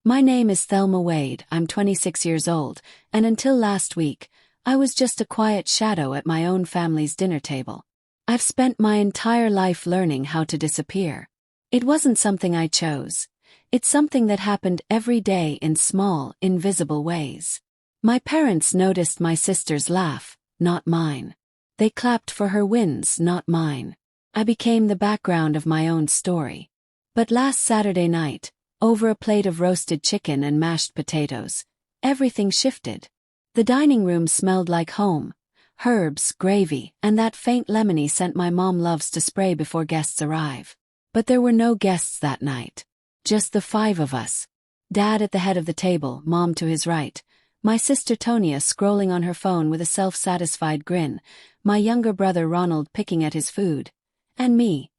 My name is Thelma Wade, I'm 26 years old, and until last week, I was just a quiet shadow at my own family's dinner table. I've spent my entire life learning how to disappear. It wasn't something I chose. It's something that happened every day in small, invisible ways. My parents noticed my sister's laugh, not mine. They clapped for her wins, not mine. I became the background of my own story. But last Saturday night, over a plate of roasted chicken and mashed potatoes, everything shifted. The dining room smelled like home, herbs, gravy, and that faint lemony scent my mom loves to spray before guests arrive. But there were no guests that night. Just the five of us. Dad at the head of the table, Mom to his right, my sister Tonia scrolling on her phone with a self-satisfied grin, my younger brother Ronald picking at his food, and me,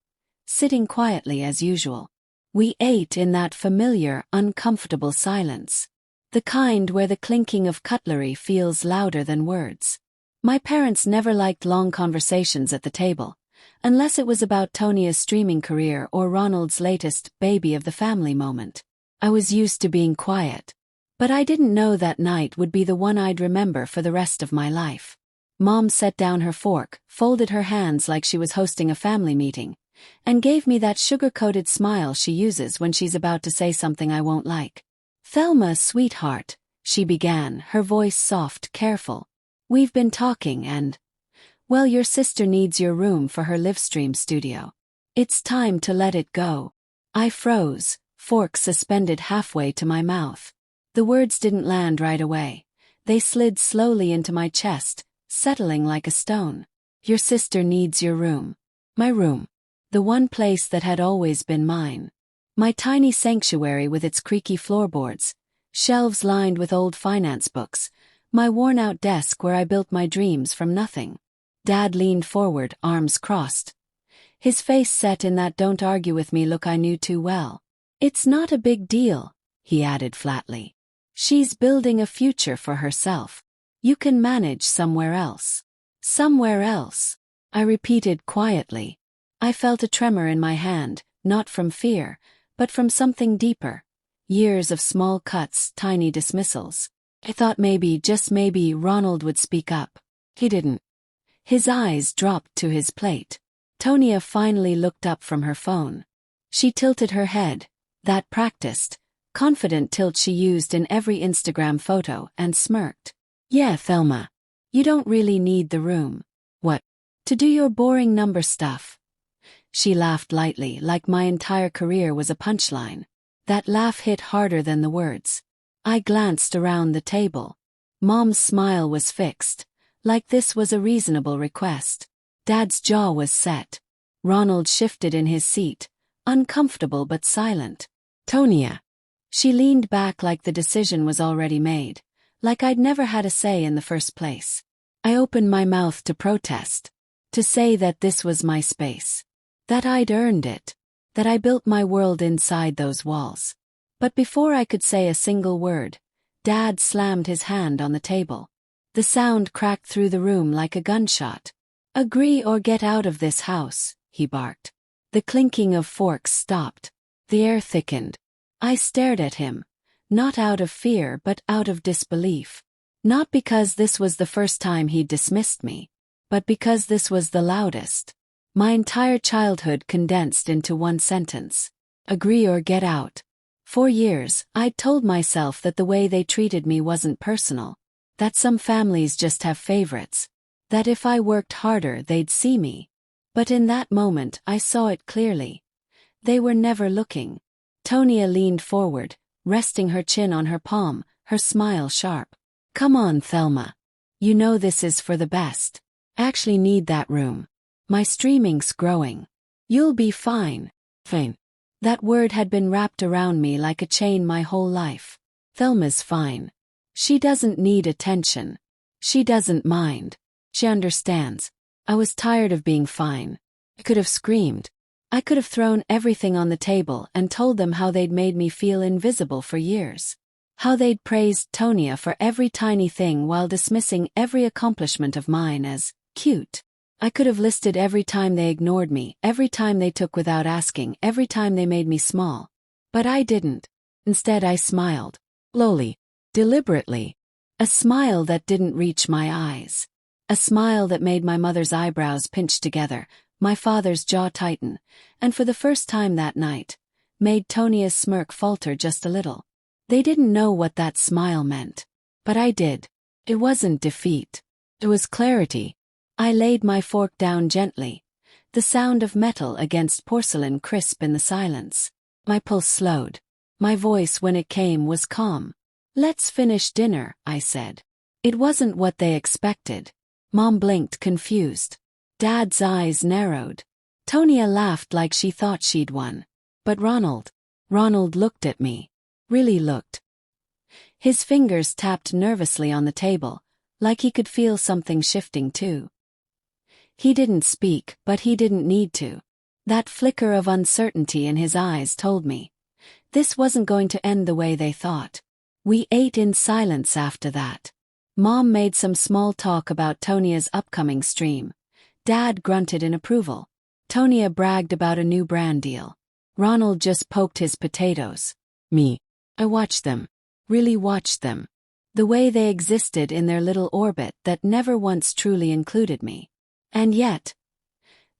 sitting quietly as usual. We ate in that familiar, uncomfortable silence. The kind where the clinking of cutlery feels louder than words. My parents never liked long conversations at the table, unless it was about Tonia's streaming career or Ronald's latest baby of the family moment. I was used to being quiet. But I didn't know that night would be the one I'd remember for the rest of my life. Mom set down her fork, folded her hands like she was hosting a family meeting, and gave me that sugar-coated smile she uses when she's about to say something I won't like. "Thelma, sweetheart," she began, her voice soft, careful. "We've been talking and, well, your sister needs your room for her livestream studio. It's time to let it go." I froze, fork suspended halfway to my mouth. The words didn't land right away. They slid slowly into my chest, settling like a stone. Your sister needs your room. My room. The one place that had always been mine. My tiny sanctuary with its creaky floorboards, shelves lined with old finance books, my worn-out desk where I built my dreams from nothing. Dad leaned forward, arms crossed. His face set in that don't argue with me look I knew too well. "It's not a big deal," he added flatly. "She's building a future for herself. You can manage somewhere else." "Somewhere else," I repeated quietly. I felt a tremor in my hand, not from fear, but from something deeper. Years of small cuts, tiny dismissals. I thought maybe, just maybe, Ronald would speak up. He didn't. His eyes dropped to his plate. Tonia finally looked up from her phone. She tilted her head, that practiced, confident tilt she used in every Instagram photo, and smirked. "Yeah, Thelma. You don't really need the room." "What?" "To do your boring number stuff." She laughed lightly, like my entire career was a punchline. That laugh hit harder than the words. I glanced around the table. Mom's smile was fixed, like this was a reasonable request. Dad's jaw was set. Ronald shifted in his seat, uncomfortable but silent. "Tonia." She leaned back like the decision was already made, like I'd never had a say in the first place. I opened my mouth to protest, to say that this was my space. That I'd earned it, that I built my world inside those walls. But before I could say a single word, Dad slammed his hand on the table. The sound cracked through the room like a gunshot. "Agree or get out of this house," he barked. The clinking of forks stopped. The air thickened. I stared at him, not out of fear but out of disbelief. Not because this was the first time he'd dismissed me, but because this was the loudest. My entire childhood condensed into one sentence. Agree or get out. For years, I'd told myself that the way they treated me wasn't personal, that some families just have favorites, that if I worked harder they'd see me. But in that moment I saw it clearly. They were never looking. Tonia leaned forward, resting her chin on her palm, her smile sharp. "Come on, Thelma. You know this is for the best. I actually need that room. My streaming's growing. You'll be fine." Fine. That word had been wrapped around me like a chain my whole life. Thelma's fine. She doesn't need attention. She doesn't mind. She understands. I was tired of being fine. I could have screamed. I could have thrown everything on the table and told them how they'd made me feel invisible for years. How they'd praised Tonia for every tiny thing while dismissing every accomplishment of mine as cute. I could have listed every time they ignored me, every time they took without asking, every time they made me small. But I didn't. Instead, I smiled. Slowly. Deliberately. A smile that didn't reach my eyes. A smile that made my mother's eyebrows pinch together, my father's jaw tighten, and for the first time that night, made Tonia's smirk falter just a little. They didn't know what that smile meant. But I did. It wasn't defeat. It was clarity. I laid my fork down gently, the sound of metal against porcelain crisp in the silence. My pulse slowed. My voice, when it came, was calm. "Let's finish dinner," I said. It wasn't what they expected. Mom blinked, confused. Dad's eyes narrowed. Tonia laughed like she thought she'd won. But Ronald looked at me. Really looked. His fingers tapped nervously on the table, like he could feel something shifting too. He didn't speak, but he didn't need to. That flicker of uncertainty in his eyes told me this wasn't going to end the way they thought. We ate in silence after that. Mom made some small talk about Tonia's upcoming stream. Dad grunted in approval. Tonia bragged about a new brand deal. Ronald just poked his potatoes. I watched them. Really watched them. The way they existed in their little orbit that never once truly included me. And yet,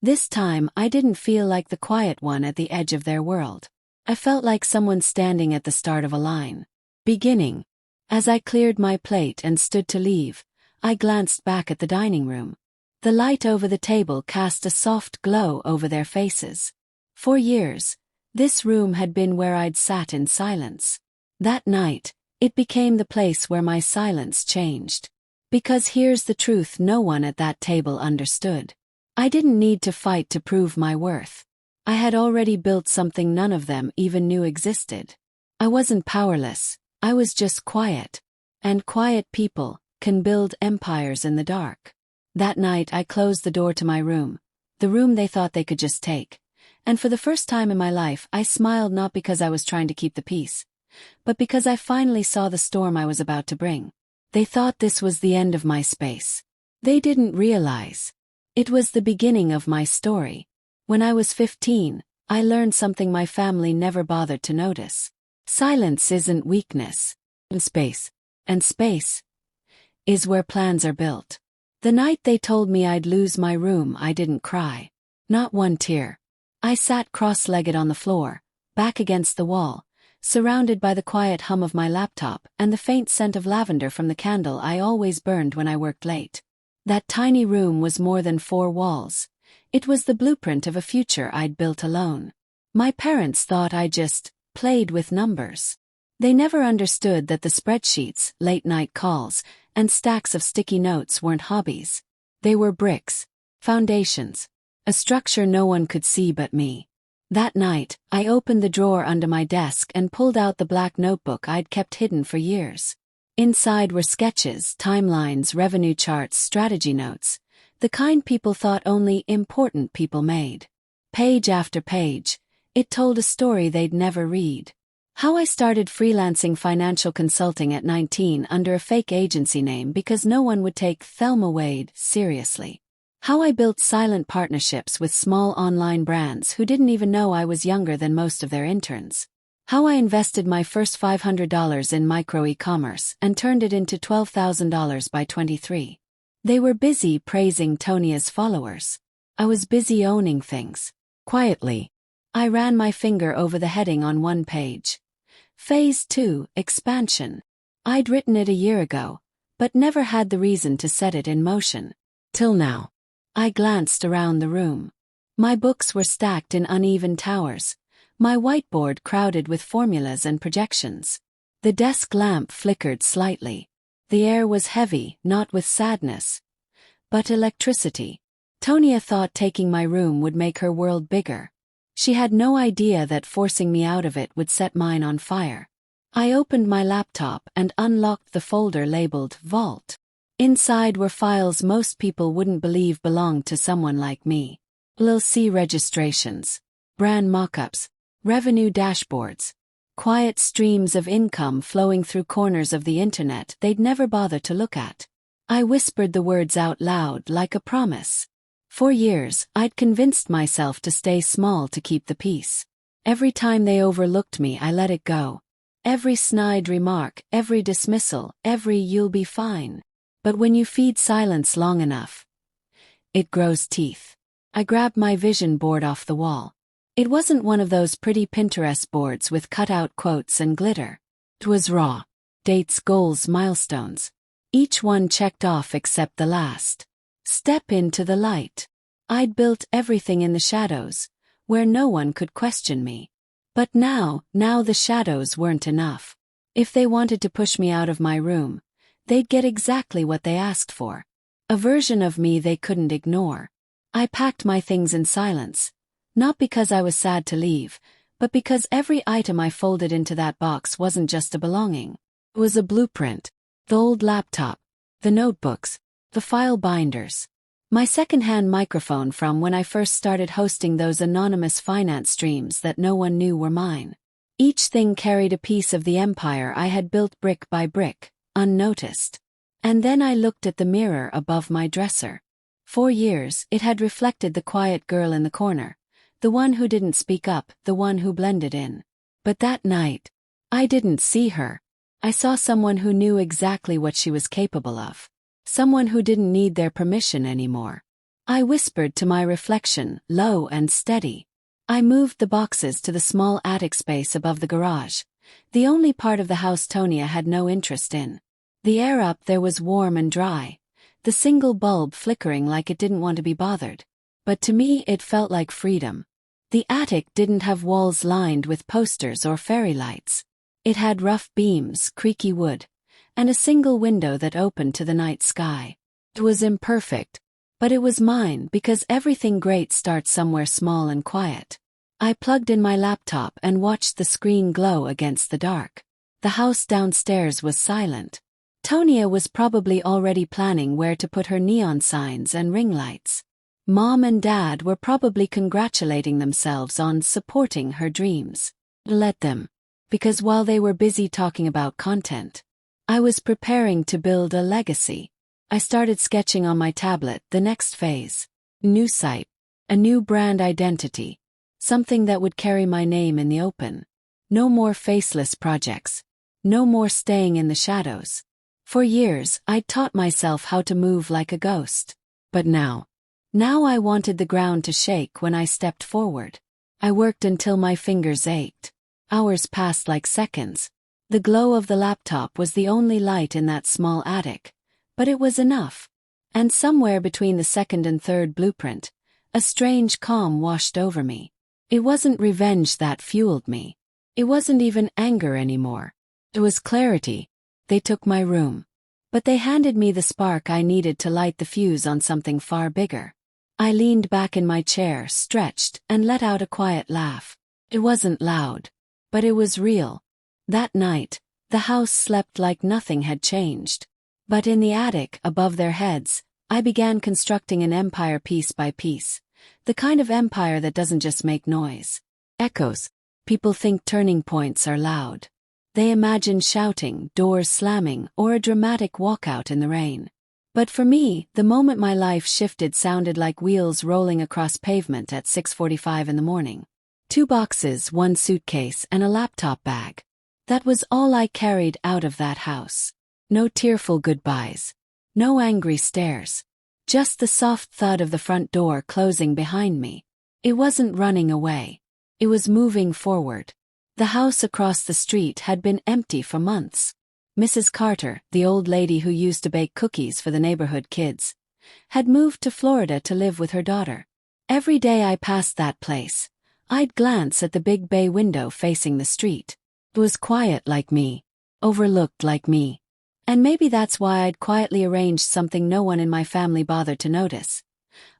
this time I didn't feel like the quiet one at the edge of their world. I felt like someone standing at the start of a line. Beginning. As I cleared my plate and stood to leave, I glanced back at the dining room. The light over the table cast a soft glow over their faces. For years, this room had been where I'd sat in silence. That night, it became the place where my silence changed. Because here's the truth no one at that table understood. I didn't need to fight to prove my worth. I had already built something none of them even knew existed. I wasn't powerless, I was just quiet. And quiet people can build empires in the dark. That night I closed the door to my room, the room they thought they could just take. And for the first time in my life I smiled, not because I was trying to keep the peace, but because I finally saw the storm I was about to bring. They thought this was the end of my space. They didn't realize it was the beginning of my story. When I was 15, I learned something my family never bothered to notice. Silence isn't weakness. And space is where plans are built. The night they told me I'd lose my room, I didn't cry. Not one tear. I sat cross-legged on the floor, back against the wall, surrounded by the quiet hum of my laptop and the faint scent of lavender from the candle I always burned when I worked late. That tiny room was more than 4 walls. It was the blueprint of a future I'd built alone. My parents thought I just played with numbers. They never understood that the spreadsheets, late-night calls, and stacks of sticky notes weren't hobbies. They were bricks, foundations, a structure no one could see but me. That night, I opened the drawer under my desk and pulled out the black notebook I'd kept hidden for years. Inside were sketches, timelines, revenue charts, strategy notes, the kind people thought only important people made. Page after page, it told a story they'd never read. How I started freelancing financial consulting at 19 under a fake agency name because no one would take Thelma Wade seriously. How I built silent partnerships with small online brands who didn't even know I was younger than most of their interns. How I invested my first $500 in micro e-commerce and turned it into $12,000 by 23. They were busy praising Tonia's followers. I was busy owning things. Quietly, I ran my finger over the heading on one page. Phase 2, Expansion. I'd written it a year ago, but never had the reason to set it in motion. Till now. I glanced around the room. My books were stacked in uneven towers, my whiteboard crowded with formulas and projections. The desk lamp flickered slightly. The air was heavy, not with sadness, but electricity. Tonia thought taking my room would make her world bigger. She had no idea that forcing me out of it would set mine on fire. I opened my laptop and unlocked the folder labeled Vault. Inside were files most people wouldn't believe belonged to someone like me. LLC registrations, brand mockups, revenue dashboards, quiet streams of income flowing through corners of the internet they'd never bother to look at. I whispered the words out loud like a promise. For years, I'd convinced myself to stay small to keep the peace. Every time they overlooked me, I let it go. Every snide remark, every dismissal, every "you'll be fine." But when you feed silence long enough, it grows teeth. I grabbed my vision board off the wall. It wasn't one of those pretty Pinterest boards with cut-out quotes and glitter. It was raw. Dates, goals, milestones. Each one checked off except the last. Step into the light. I'd built everything in the shadows, where no one could question me. But now the shadows weren't enough. If they wanted to push me out of my room, they'd get exactly what they asked for. A version of me they couldn't ignore. I packed my things in silence, not because I was sad to leave, but because every item I folded into that box wasn't just a belonging. It was a blueprint. The old laptop, the notebooks, the file binders. My secondhand microphone from when I first started hosting those anonymous finance streams that no one knew were mine. Each thing carried a piece of the empire I had built brick by brick, unnoticed. And then I looked at the mirror above my dresser. For years, it had reflected the quiet girl in the corner, the one who didn't speak up, the one who blended in. But that night, I didn't see her. I saw someone who knew exactly what she was capable of. Someone who didn't need their permission anymore. I whispered to my reflection, low and steady. I moved the boxes to the small attic space above the garage, the only part of the house Tonia had no interest in. The air up there was warm and dry, the single bulb flickering like it didn't want to be bothered. But to me it felt like freedom. The attic didn't have walls lined with posters or fairy lights. It had rough beams, creaky wood, and a single window that opened to the night sky. It was imperfect, but it was mine because everything great starts somewhere small and quiet. I plugged in my laptop and watched the screen glow against the dark. The house downstairs was silent. Tonia was probably already planning where to put her neon signs and ring lights. Mom and Dad were probably congratulating themselves on supporting her dreams. Let them. Because while they were busy talking about content, I was preparing to build a legacy. I started sketching on my tablet the next phase. New site. A new brand identity. Something that would carry my name in the open. No more faceless projects. No more staying in the shadows. For years, I'd taught myself how to move like a ghost. But now I wanted the ground to shake when I stepped forward. I worked until my fingers ached. Hours passed like seconds. The glow of the laptop was the only light in that small attic, but it was enough. And somewhere between the second and third blueprint, a strange calm washed over me. It wasn't revenge that fueled me. It wasn't even anger anymore. It was clarity. They took my room. But they handed me the spark I needed to light the fuse on something far bigger. I leaned back in my chair, stretched, and let out a quiet laugh. It wasn't loud, but it was real. That night, the house slept like nothing had changed. But in the attic, above their heads, I began constructing an empire piece by piece. The kind of empire that doesn't just make noise. Echoes. People think turning points are loud. They imagine shouting, doors slamming, or a dramatic walkout in the rain. But for me, the moment my life shifted sounded like wheels rolling across pavement at 6:45 in the morning. 2 boxes, 1 suitcase, and a laptop bag. That was all I carried out of that house. No tearful goodbyes. No angry stares. Just the soft thud of the front door closing behind me. It wasn't running away. It was moving forward. The house across the street had been empty for months. Mrs. Carter, the old lady who used to bake cookies for the neighborhood kids, had moved to Florida to live with her daughter. Every day I passed that place, I'd glance at the big bay window facing the street. It was quiet like me, overlooked like me. And maybe that's why I'd quietly arranged something no one in my family bothered to notice.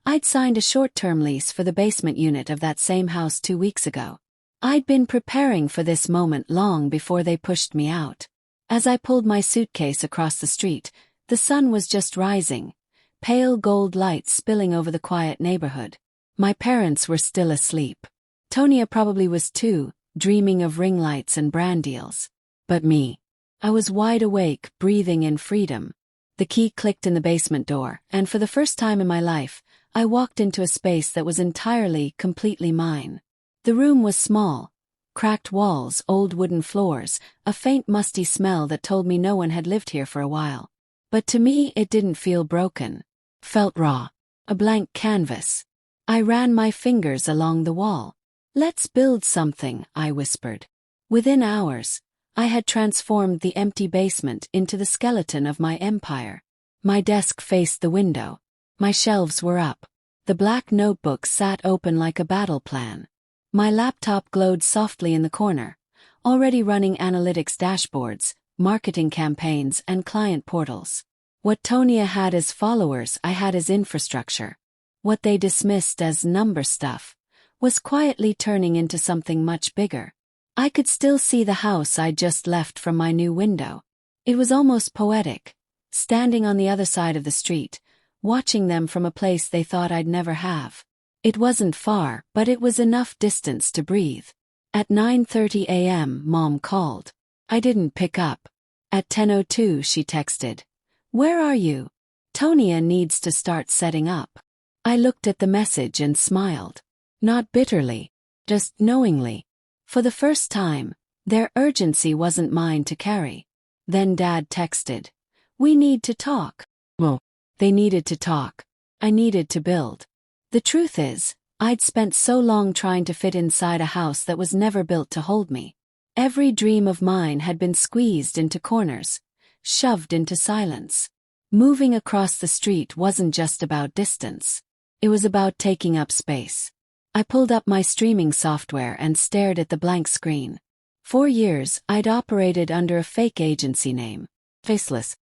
I'd signed a short-term lease for the basement unit of that same house 2 weeks ago. I'd been preparing for this moment long before they pushed me out. As I pulled my suitcase across the street, the sun was just rising, pale gold light spilling over the quiet neighborhood. My parents were still asleep. Tonia probably was too, dreaming of ring lights and brand deals. But me, I was wide awake, breathing in freedom. The key clicked in the basement door, and for the first time in my life, I walked into a space that was entirely, completely mine. The room was small, cracked walls, old wooden floors, a faint musty smell that told me no one had lived here for a while. But to me it didn't feel broken. Felt raw. A blank canvas. I ran my fingers along the wall. "Let's build something," I whispered. Within hours, I had transformed the empty basement into the skeleton of my empire. My desk faced the window. My shelves were up. The black notebook sat open like a battle plan. My laptop glowed softly in the corner, already running analytics dashboards, marketing campaigns, and client portals. What Tonia had as followers, I had as infrastructure. What they dismissed as number stuff was quietly turning into something much bigger. I could still see the house I'd just left from my new window. It was almost poetic, standing on the other side of the street, watching them from a place they thought I'd never have. It wasn't far, but it was enough distance to breathe. At 9:30 a.m., Mom called. I didn't pick up. At 10:02 she texted. "Where are you? Tonia needs to start setting up." I looked at the message and smiled. Not bitterly, just knowingly. For the first time, their urgency wasn't mine to carry. Then Dad texted. "We need to talk." Well, they needed to talk. I needed to build. The truth is, I'd spent so long trying to fit inside a house that was never built to hold me. Every dream of mine had been squeezed into corners, shoved into silence. Moving across the street wasn't just about distance. It was about taking up space. I pulled up my streaming software and stared at the blank screen. 4 years, I'd operated under a fake agency name. Faceless.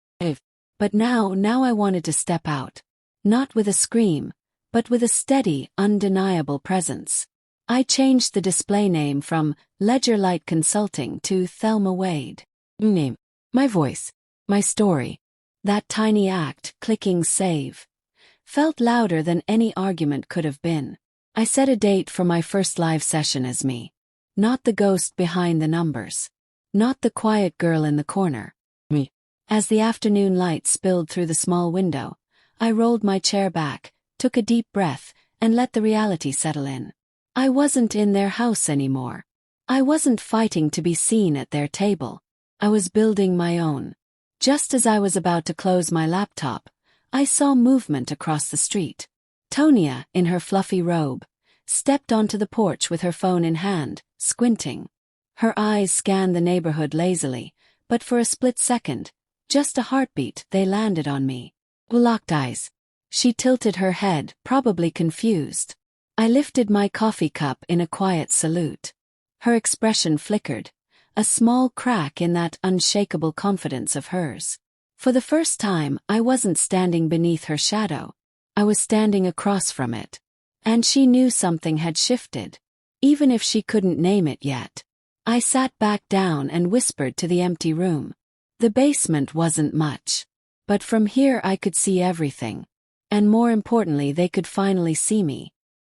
But now I wanted to step out. Not with a scream, but with a steady, undeniable presence. I changed the display name from Ledger Light Consulting to Thelma Wade. Name. My voice. My story. That tiny act, clicking save, felt louder than any argument could have been. I set a date for my first live session as me. Not the ghost behind the numbers. Not the quiet girl in the corner. Me. As the afternoon light spilled through the small window, I rolled my chair back, took a deep breath, and let the reality settle in. I wasn't in their house anymore. I wasn't fighting to be seen at their table. I was building my own. Just as I was about to close my laptop, I saw movement across the street. Tonia, in her fluffy robe, stepped onto the porch with her phone in hand, squinting. Her eyes scanned the neighborhood lazily, but for a split second, just a heartbeat, they landed on me. Locked eyes. She tilted her head, probably confused. I lifted my coffee cup in a quiet salute. Her expression flickered, a small crack in that unshakable confidence of hers. For the first time, I wasn't standing beneath her shadow. I was standing across from it. And she knew something had shifted, even if she couldn't name it yet. I sat back down and whispered to the empty room. The basement wasn't much. But from here I could see everything. And more importantly, they could finally see me.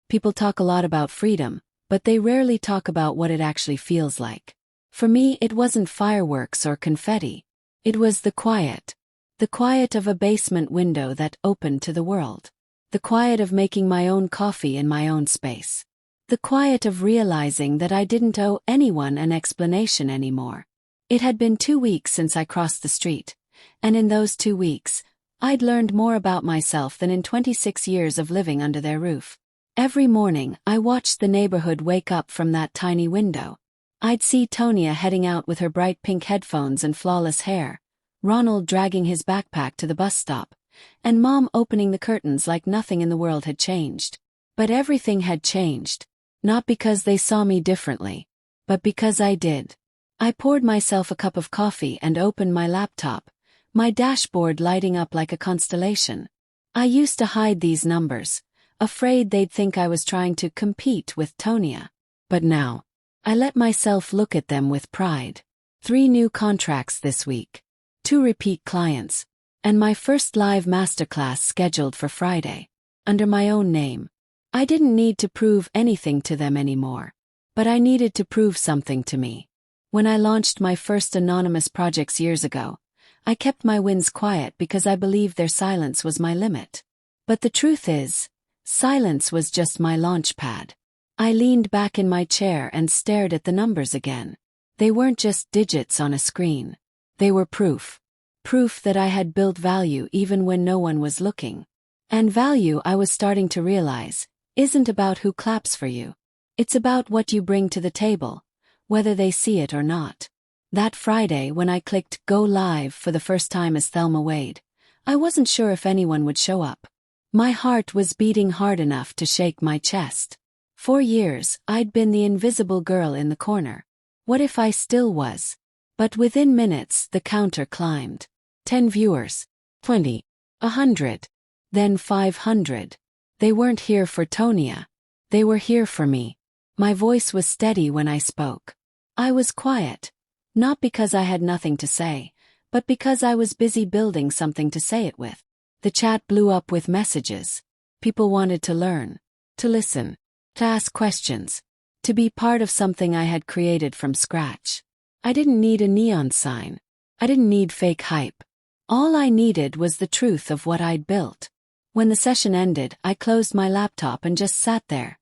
People talk a lot about freedom, but they rarely talk about what it actually feels like. For me, it wasn't fireworks or confetti. It was the quiet. The quiet of a basement window that opened to the world. The quiet of making my own coffee in my own space. The quiet of realizing that I didn't owe anyone an explanation anymore. It had been 2 weeks since I crossed the street, and in those 2 weeks, I'd learned more about myself than in 26 years of living under their roof. Every morning, I watched the neighborhood wake up from that tiny window. I'd see Tonia heading out with her bright pink headphones and flawless hair, Ronald dragging his backpack to the bus stop, and Mom opening the curtains like nothing in the world had changed. But everything had changed, not because they saw me differently, but because I did. I poured myself a cup of coffee and opened my laptop, my dashboard lighting up like a constellation. I used to hide these numbers, afraid they'd think I was trying to compete with Tonia. But now, I let myself look at them with pride. 3 new contracts this week, 2 repeat clients, and my first live masterclass scheduled for Friday. Under my own name. I didn't need to prove anything to them anymore. But I needed to prove something to me. When I launched my first anonymous projects years ago, I kept my wins quiet because I believed their silence was my limit. But the truth is, silence was just my launch pad. I leaned back in my chair and stared at the numbers again. They weren't just digits on a screen. They were proof. Proof that I had built value even when no one was looking. And value, I was starting to realize, isn't about who claps for you. It's about what you bring to the table, whether they see it or not. That Friday, when I clicked Go Live for the first time as Thelma Wade, I wasn't sure if anyone would show up. My heart was beating hard enough to shake my chest. For years, I'd been the invisible girl in the corner. What if I still was? But within minutes, the counter climbed. 10 viewers. 20. 100. Then 500. They weren't here for Tonia. They were here for me. My voice was steady when I spoke. I was quiet. Not because I had nothing to say, but because I was busy building something to say it with. The chat blew up with messages. People wanted to learn, to listen, to ask questions, to be part of something I had created from scratch. I didn't need a neon sign. I didn't need fake hype. All I needed was the truth of what I'd built. When the session ended, I closed my laptop and just sat there.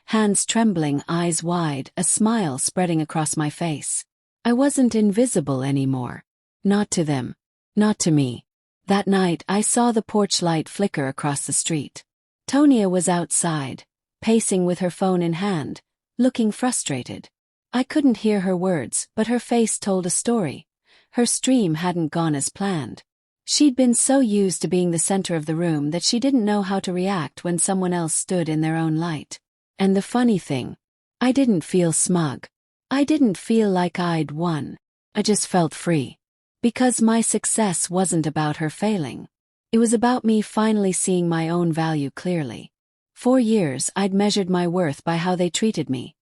Hands trembling, eyes wide, a smile spreading across my face. I wasn't invisible anymore. Not to them. Not to me. That night, I saw the porch light flicker across the street. Tonia was outside, pacing with her phone in hand, looking frustrated. I couldn't hear her words, but her face told a story. Her stream hadn't gone as planned. She'd been so used to being the center of the room that she didn't know how to react when someone else stood in their own light. And the funny thing, I didn't feel smug. I didn't feel like I'd won. I just felt free. Because my success wasn't about her failing. It was about me finally seeing my own value clearly. For years, I'd measured my worth by how they treated me.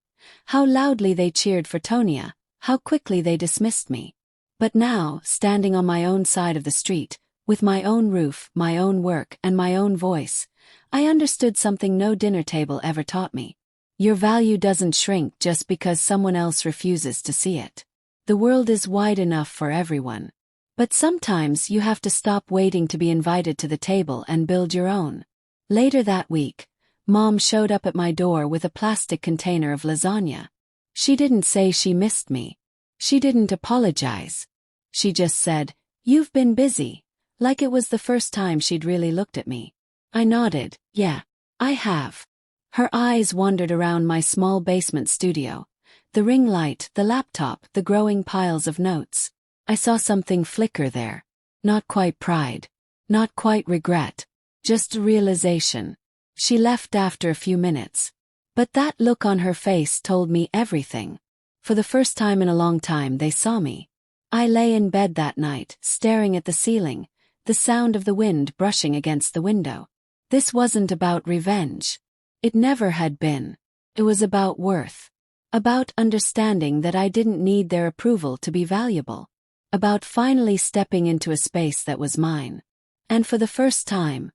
How loudly they cheered for Tonia, how quickly they dismissed me. But now, standing on my own side of the street, with my own roof, my own work, and my own voice, I understood something no dinner table ever taught me. Your value doesn't shrink just because someone else refuses to see it. The world is wide enough for everyone. But sometimes you have to stop waiting to be invited to the table and build your own. Later that week, Mom showed up at my door with a plastic container of lasagna. She didn't say she missed me. She didn't apologize. She just said, "You've been busy," like it was the first time she'd really looked at me. I nodded, "Yeah, I have." Her eyes wandered around my small basement studio. The ring light, the laptop, the growing piles of notes. I saw something flicker there. Not quite pride. Not quite regret. Just realization. She left after a few minutes. But that look on her face told me everything. For the first time in a long time, they saw me. I lay in bed that night, staring at the ceiling, the sound of the wind brushing against the window. This wasn't about revenge. It never had been. It was about worth. About understanding that I didn't need their approval to be valuable. About finally stepping into a space that was mine. And for the first time,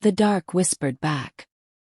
the dark whispered back,